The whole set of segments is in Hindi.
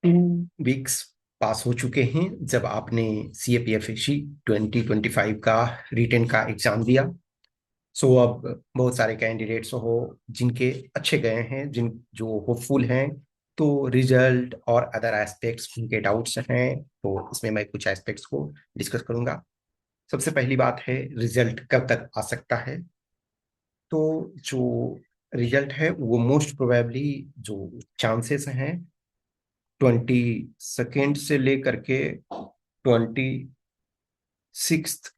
2 वीक्स पास हो चुके हैं जब आपने CAPFSC 2025 का रिटेन का एग्जाम दिया। सो अब बहुत सारे कैंडिडेट्स हो जिनके अच्छे गए हैं, जिन जो होपफुल हैं, तो रिजल्ट और अदर एस्पेक्ट्स उनके डाउट्स हैं, तो इसमें मैं कुछ एस्पेक्ट्स को डिस्कस करूंगा। सबसे पहली बात है, रिजल्ट कब तक आ सकता है। तो जो रिजल्ट है वो मोस्ट प्रोबेबली जो चांसेस हैं 22 से लेकर के 26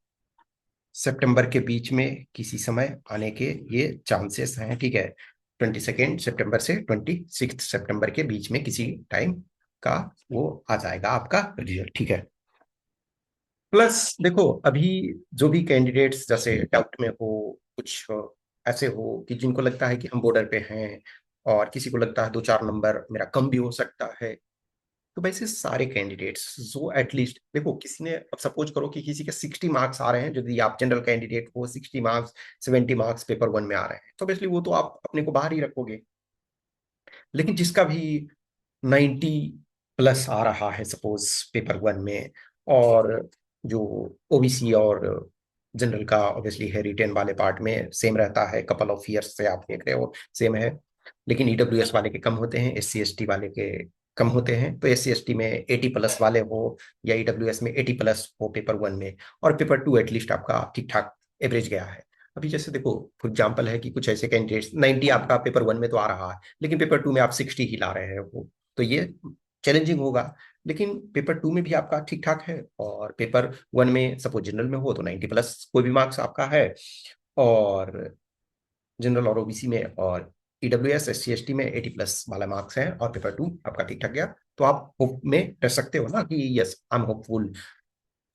सितंबर के बीच में किसी समय आने के ये चांसेस हैं, ठीक है। 22 सितंबर से 26 सितंबर के बीच में किसी टाइम का वो आ जाएगा आपका रिजल्ट, ठीक है। प्लस देखो, अभी जो भी कैंडिडेट्स जैसे डाउट में हो, कुछ ऐसे हो कि जिनको लगता है कि हम बॉर्डर पे हैं, और किसी को लगता है 2-4 नंबर मेरा कम भी हो सकता है, तो वैसे सारे कैंडिडेट्स जो एटलीस्ट देखो, किसी ने अब सपोज करो कि किसी के 60 मार्क्स आ रहे हैं, यदि आप जनरल कैंडिडेट हो, 60 मार्क्स 70 मार्क्स पेपर 1 में आ रहे हैं, तो बेसिकली वो तो आप अपने को बाहर ही रखोगे। लेकिन जिसका भी 90 प्लस आ रहा है सपोज पेपर 1 में, और जो OBC और जनरल का ऑब्वियसली है, रिटेन वाले पार्ट में सेम रहता है, कपल ऑफ ईयर्स से आप देख रहे हो सेम है। लेकिन EWS वाले के कम होते हैं, SC ST वाले के कम होते हैं। तो SC ST में 80 प्लस वाले हो, या EWS में 80 प्लस हो पेपर 1 में, और पेपर 2 एटलीस्ट आपका ठीक ठाक एवरेज गया है। अभी जैसे देखो, फॉर एग्जाम्पल है कि कुछ ऐसे कैंडिडेट्स 90 आपका पेपर 1 में तो आ रहा है, लेकिन पेपर 2 में आप 60 ही ला रहे हो, तो ये चैलेंजिंग होगा। लेकिन पेपर 2 में भी आपका ठीक ठाक है, और पेपर 1 में सपोज जनरल में हो तो 90 प्लस कोई भी मार्क्स आपका है, और जनरल और OBC में और EWS SC ST में 80 प्लस वाला मार्क्स है, और पेपर 2 आपका ठीक ठाक गया, तो आप होप में रह सकते हो ना कि yes I am hopeful.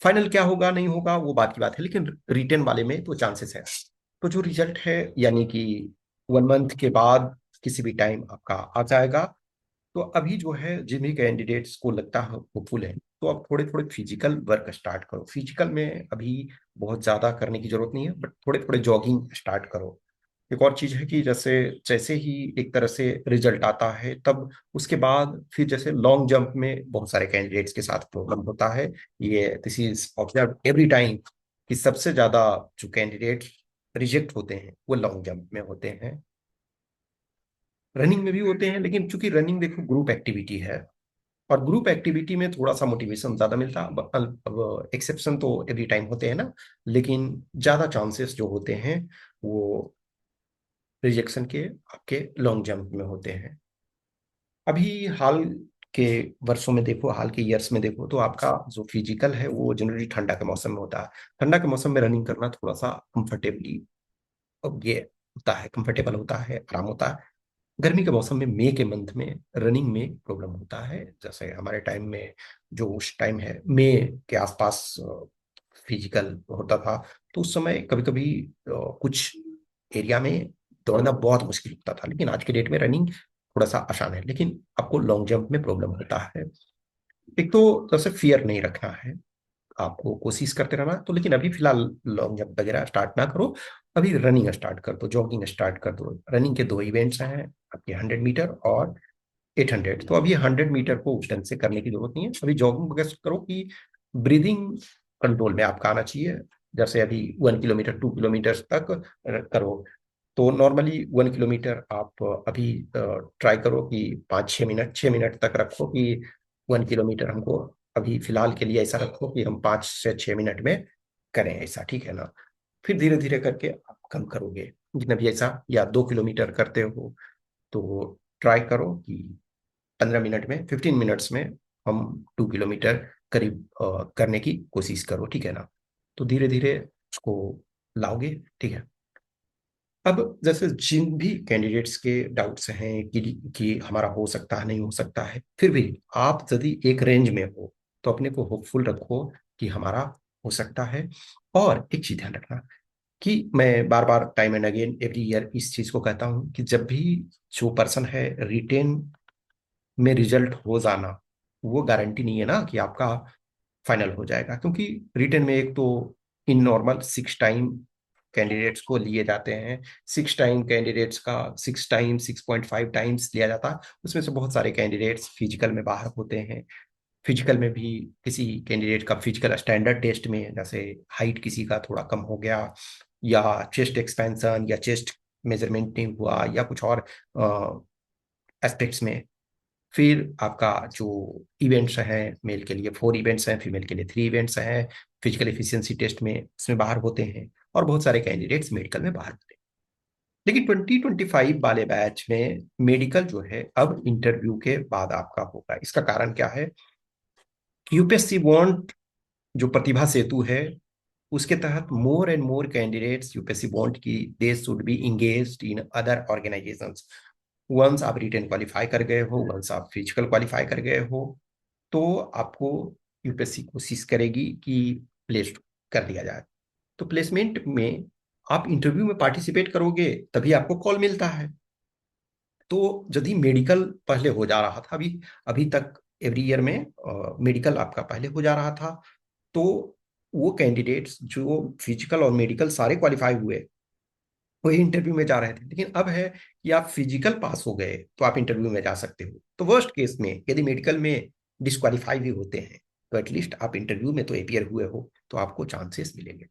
Final क्या होगा नहीं होगा वो बात की बात है, लेकिन रिटेन वाले में तो चांसेस है। तो जो रिजल्ट है यानी कि 1 मंथ के बाद किसी भी टाइम आपका आ जाएगा। तो अभी जो है, जिन भी कैंडिडेट्स को लगता है होपफुल है, तो आप थोड़े थोड़े फिजिकल वर्क स्टार्ट करो। फिजिकल में अभी बहुत ज्यादा करने की जरूरत नहीं है, बट थोड़े थोड़े जॉगिंग स्टार्ट करो। एक और चीज है कि जैसे जैसे ही एक तरह से रिजल्ट आता है, तब उसके बाद फिर जैसे लॉन्ग जंप में बहुत सारे कैंडिडेट्स के साथ प्रॉब्लम होता है। ये this is observe every time कि सबसे ज्यादा जो कैंडिडेट रिजेक्ट होते हैं वो लॉन्ग जंप में होते हैं। रनिंग में भी होते हैं, लेकिन चूंकि रनिंग देखो ग्रुप एक्टिविटी है, और ग्रुप एक्टिविटी में थोड़ा सा मोटिवेशन ज्यादा मिलता है। अब एक्सेप्शन तो एवरी टाइम होते हैं ना, लेकिन ज्यादा चांसेस जो होते हैं वो रिजेक्शन के आपके लॉन्ग जंप में होते हैं। अभी हाल के वर्षों में देखो, हाल के ईयर्स में देखो, तो आपका जो फिजिकल है वो जनरली ठंडा के मौसम में होता है। ठंडा के मौसम में रनिंग करना थोड़ा सा कंफर्टेबली ये होता है, कंफर्टेबल होता है, आराम होता है। गर्मी के मौसम में मई के मंथ में रनिंग में प्रॉब्लम होता है। जैसे हमारे टाइम में जो उस टाइम है मई के आसपास फिजिकल होता था, तो उस समय कभी कभी कुछ एरिया में दौड़ना बहुत मुश्किल होता था। लेकिन आज के डेट में रनिंग थोड़ा सा आसान है, लेकिन आपको लॉन्ग जंप में प्रॉब्लम होता है। एक तो जैसे फियर नहीं रखना है, आपको कोशिश करते रहना। तो लेकिन अभी फिलहाल लॉन्ग जंप वगैरह स्टार्ट ना करो, अभी रनिंग स्टार्ट कर दो, जॉगिंग स्टार्ट कर दो। रनिंग के 2 इवेंट्स हैं आपके, 100 मीटर और 800। तो अभी 100 मीटर को उस ढंग से करने की जरूरत नहीं है, अभी जॉगिंग वगैरह करो कि ब्रीदिंग कंट्रोल में आपका आना चाहिए। जैसे अभी 1 किलोमीटर 2 किलोमीटर तक करो, तो नॉर्मली 1 किलोमीटर आप अभी ट्राई करो कि 5-6 मिनट 6 मिनट तक रखो कि 1 किलोमीटर हमको अभी फिलहाल के लिए ऐसा रखो कि हम 5 से 6 मिनट में करें, ऐसा ठीक है ना। फिर धीरे धीरे करके आप कम करोगे, लेकिन अभी ऐसा, या 2 किलोमीटर करते हो तो ट्राई करो कि 15 मिनट में, 15 मिनट्स में हम 2 किलोमीटर करीब करने की कोशिश करो, ठीक है ना। तो धीरे धीरे उसको लाओगे, ठीक है। अब जैसे जिन भी कैंडिडेट्स के डाउट्स हैं कि हमारा हो सकता है नहीं हो सकता है, फिर भी आप यदि एक रेंज में हो तो अपने को होपफुल रखो कि हमारा हो सकता है। और एक चीज ध्यान रखना कि मैं बार बार time and again every year इस चीज को कहता हूं कि जब भी जो पर्सन है रिटेन में रिजल्ट हो जाना, वो गारंटी नहीं है ना कि आपका फाइनल हो जाएगा। क्योंकि रिटेन में एक तो इन नॉर्मल 6 टाइम कैंडिडेट्स को लिए जाते हैं। 6 टाइम कैंडिडेट्स का 6 टाइम 6.5 टाइम्स लिया जाता है। उसमें से बहुत सारे कैंडिडेट्स फिजिकल में बाहर होते हैं। फिजिकल में भी किसी कैंडिडेट का फिजिकल स्टैंडर्ड टेस्ट में, जैसे हाइट किसी का थोड़ा कम हो गया, या चेस्ट एक्सपेंशन या चेस्ट मेजरमेंट नहीं हुआ, या कुछ और एस्पेक्ट्स में, फिर आपका जो इवेंट्स हैं, मेल के लिए 4 इवेंट्स हैं, फीमेल के लिए 3 इवेंट्स हैं, फिजिकल एफिशिएंसी टेस्ट में उसमें बाहर होते हैं, और बहुत सारे कैंडिडेट्स मेडिकल में बाहर होते हैं। लेकिन 2025 वाले बैच में मेडिकल जो है अब इंटरव्यू के बाद आपका होगा। इसका कारण क्या है? यूपीएससी वांट, जो प्रतिभा सेतु है उसके तहत, more and more candidates UPSC want की they should be engaged in other organisations. Once आप रिटेन क्वालिफाई कर गए हो, वंस आप फिजिकल क्वालिफाई कर गए हो, तो आपको यूपीएससी कोशिश करेगी कि प्लेस कर दिया जाए। तो प्लेसमेंट में आप इंटरव्यू में पार्टिसिपेट करोगे तभी आपको कॉल मिलता है। तो यदि मेडिकल पहले हो जा रहा था, अभी अभी तक एवरी ईयर में मेडिकल आपका पहले हो जा रहा था, तो वो कैंडिडेट्स जो फिजिकल और मेडिकल सारे क्वालिफाई हुए वही इंटरव्यू में जा रहे थे। लेकिन अब है कि आप फिजिकल पास हो गए तो आप इंटरव्यू में जा सकते हो। तो वर्स्ट केस में यदि मेडिकल में डिस्क्वालीफाई भी होते हैं तो एटलीस्ट आप इंटरव्यू में तो अपियर हुए हो, तो आपको चांसेस मिलेंगे।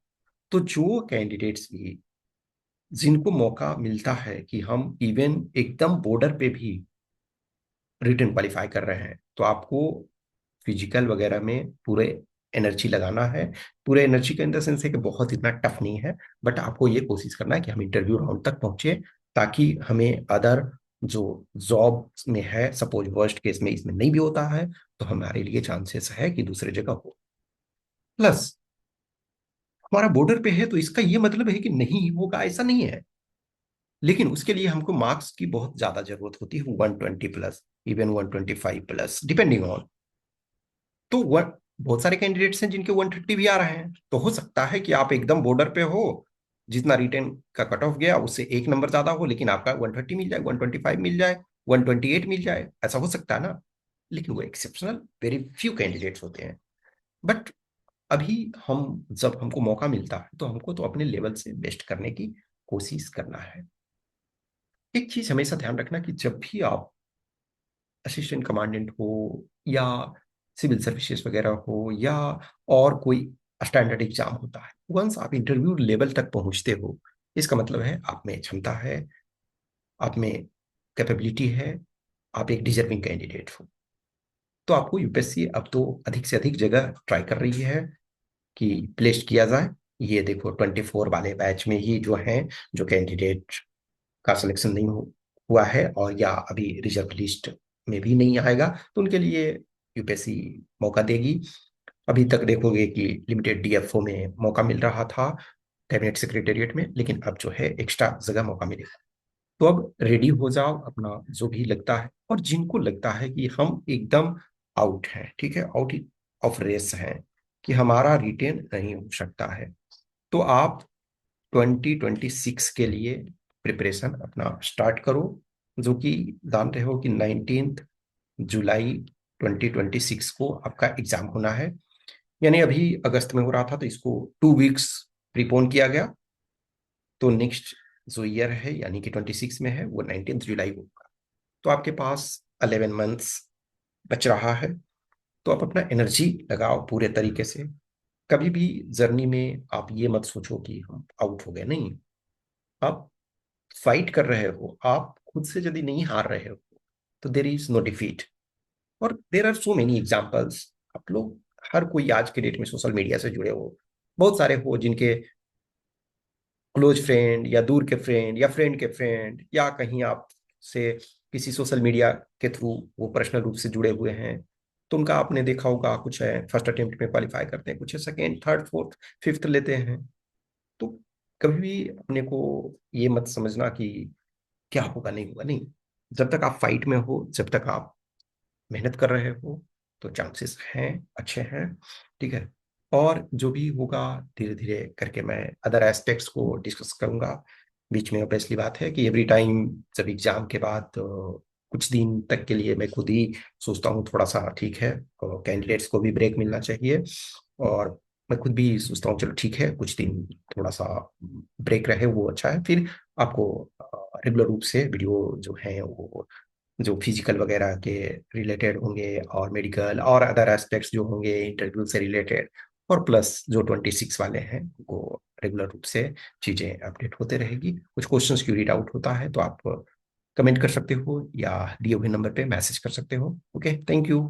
तो जो कैंडिडेट्स भी, जिनको मौका मिलता है कि हम इवन एकदम बॉर्डर पे भी रिटर्न क्वालिफाई कर रहे हैं, तो आपको फिजिकल वगैरह में पूरे एनर्जी लगाना है। पूरे एनर्जी का इन द सेंस है कि बहुत इतना टफ नहीं है, बट आपको ये कोशिश करना है कि हम इंटरव्यू राउंड तक पहुंचे, ताकि हमें अदर जो जॉब में है, सपोज वर्स्ट केस में इसमें नहीं भी होता है, तो हमारे लिए चांसेस है कि दूसरे जगह हो। प्लस हमारा बॉर्डर पे है तो इसका ये मतलब है कि नहीं होगा ऐसा नहीं है। लेकिन उसके लिए हमको मार्क्स की बहुत ज्यादा जरूरत होती है, 120+, इवन 125+, डिपेंडिंग ऑन। तो वन बहुत सारे कैंडिडेट्स हैं जिनके 130 भी आ रहे हैं। तो हो सकता है कि आप एकदम बॉर्डर पे हो, जितना रिटेन का कट ऑफ गया उससे 1 नंबर ज्यादा हो, लेकिन आपका 130 मिल जाए, 125 मिल जाए, 128 मिल जाए, ऐसा हो सकता है ना। लेकिन वो एक्सेप्शनल वेरी फ्यू कैंडिडेट्स होते हैं। बट अभी हम, जब हमको मौका मिलता है तो हमको तो अपने लेवल से बेस्ट करने की कोशिश करना है। एक चीज हमेशा ध्यान रखना कि जब भी आप असिस्टेंट कमांडेंट हो, या सिविल सर्विसेज वगैरह हो, या और कोई स्टैंडर्ड एग्जाम होता है, वंस आप इंटरव्यू लेवल तक पहुंचते हो, इसका मतलब है आप में क्षमता है, आप में कैपेबिलिटी है, आप एक डिजर्विंग कैंडिडेट हो। तो आपको यूपीएससी अब तो अधिक से अधिक जगह ट्राई कर रही है कि प्लेस किया जाए। ये देखो 24 वाले बैच में ही जो है, जो कैंडिडेट का सिलेक्शन नहीं हुआ है, और या अभी रिजर्व लिस्ट में भी नहीं आएगा, तो उनके लिए यूपीएससी मौका देगी। अभी तक देखोगे कि लिमिटेड डीएफओ में मौका मिल रहा था, कैबिनेट सेक्रेटेरिएट में, लेकिन अब जो है एक्स्ट्रा जगह मौका मिलेगा। तो अब रेडी हो जाओ, अपना जो भी लगता है, और जिनको लगता है कि हम एकदम आउट हैं, ठीक है, आउट ऑफ रेस हैं, कि हमारा रिटेन नहीं हो सकता है, तो आप 2026 के लिए प्रिपरेशन अपना स्टार्ट करो। जो कि जानते हो कि 19 जुलाई 2026 को आपका एग्जाम होना है। यानी अभी अगस्त में हो रहा था, तो इसको 2 वीक्स प्रीपोन किया गया। तो नेक्स्ट जो ईयर है, यानी कि 26 में है, वो 19 जुलाई को होगा। तो आपके पास 11 मंथ्स बच रहा है। तो आप अपना एनर्जी लगाओ पूरे तरीके से। कभी भी जर्नी में आप ये मत सोचो कि हम आउट हो गए, नहीं। आप फाइट कर रहे हो, आप खुद से यदि नहीं हार रहे हो, तो देर इज नो डिफीट। और there are so many examples. आप लोग, हर कोई आज के डेट में सोशल मीडिया से जुड़े हो, बहुत सारे हो जिनके क्लोज फ्रेंड या दूर के फ्रेंड या फ्रेंड के फ्रेंड या कहीं आप से किसी सोशल मीडिया के थ्रू वो पर्सनल रूप से जुड़े हुए हैं। तो उनका आपने देखा होगा, कुछ है फर्स्ट अटेम्प्ट में क्वालिफाई करते हैं, कुछ है सेकेंड, थर्ड, फोर्थ, फिफ्थ लेते हैं। तो कभी भी अपने को ये मत समझना कि क्या होगा नहीं होगा, नहीं। जब तक आप फाइट में हो, जब तक आप मेहनत कर रहे हो, तो चांसेस हैं, अच्छे हैं, ठीक है। और जो भी होगा धीरे धीरे करके मैं अदर एस्पेक्ट्स को डिस्कस करूंगा बीच में। ऑब्वियसली बात है कि एवरी टाइम जब एग्जाम के बाद कुछ दिन तक के लिए मैं खुद ही सोचता हूँ थोड़ा सा ठीक है, कैंडिडेट्स को भी ब्रेक मिलना चाहिए, और मैं खुद भी सोचता हूँ चलो ठीक है, कुछ दिन थोड़ा सा ब्रेक रहे वो अच्छा है, फिर आपको रेगुलर रूप से वीडियो जो है वो जो फिजिकल वगैरह के रिलेटेड होंगे और मेडिकल और अदर एस्पेक्ट्स जो होंगे इंटरव्यू से रिलेटेड, और प्लस जो 26 वाले हैं वो रेगुलर रूप से चीज़ें अपडेट होते रहेगी। कुछ क्वेश्चंस क्यूरी डाउट होता है तो आप कमेंट कर सकते हो या दिए हुए नंबर पे मैसेज कर सकते हो। Okay, thank you.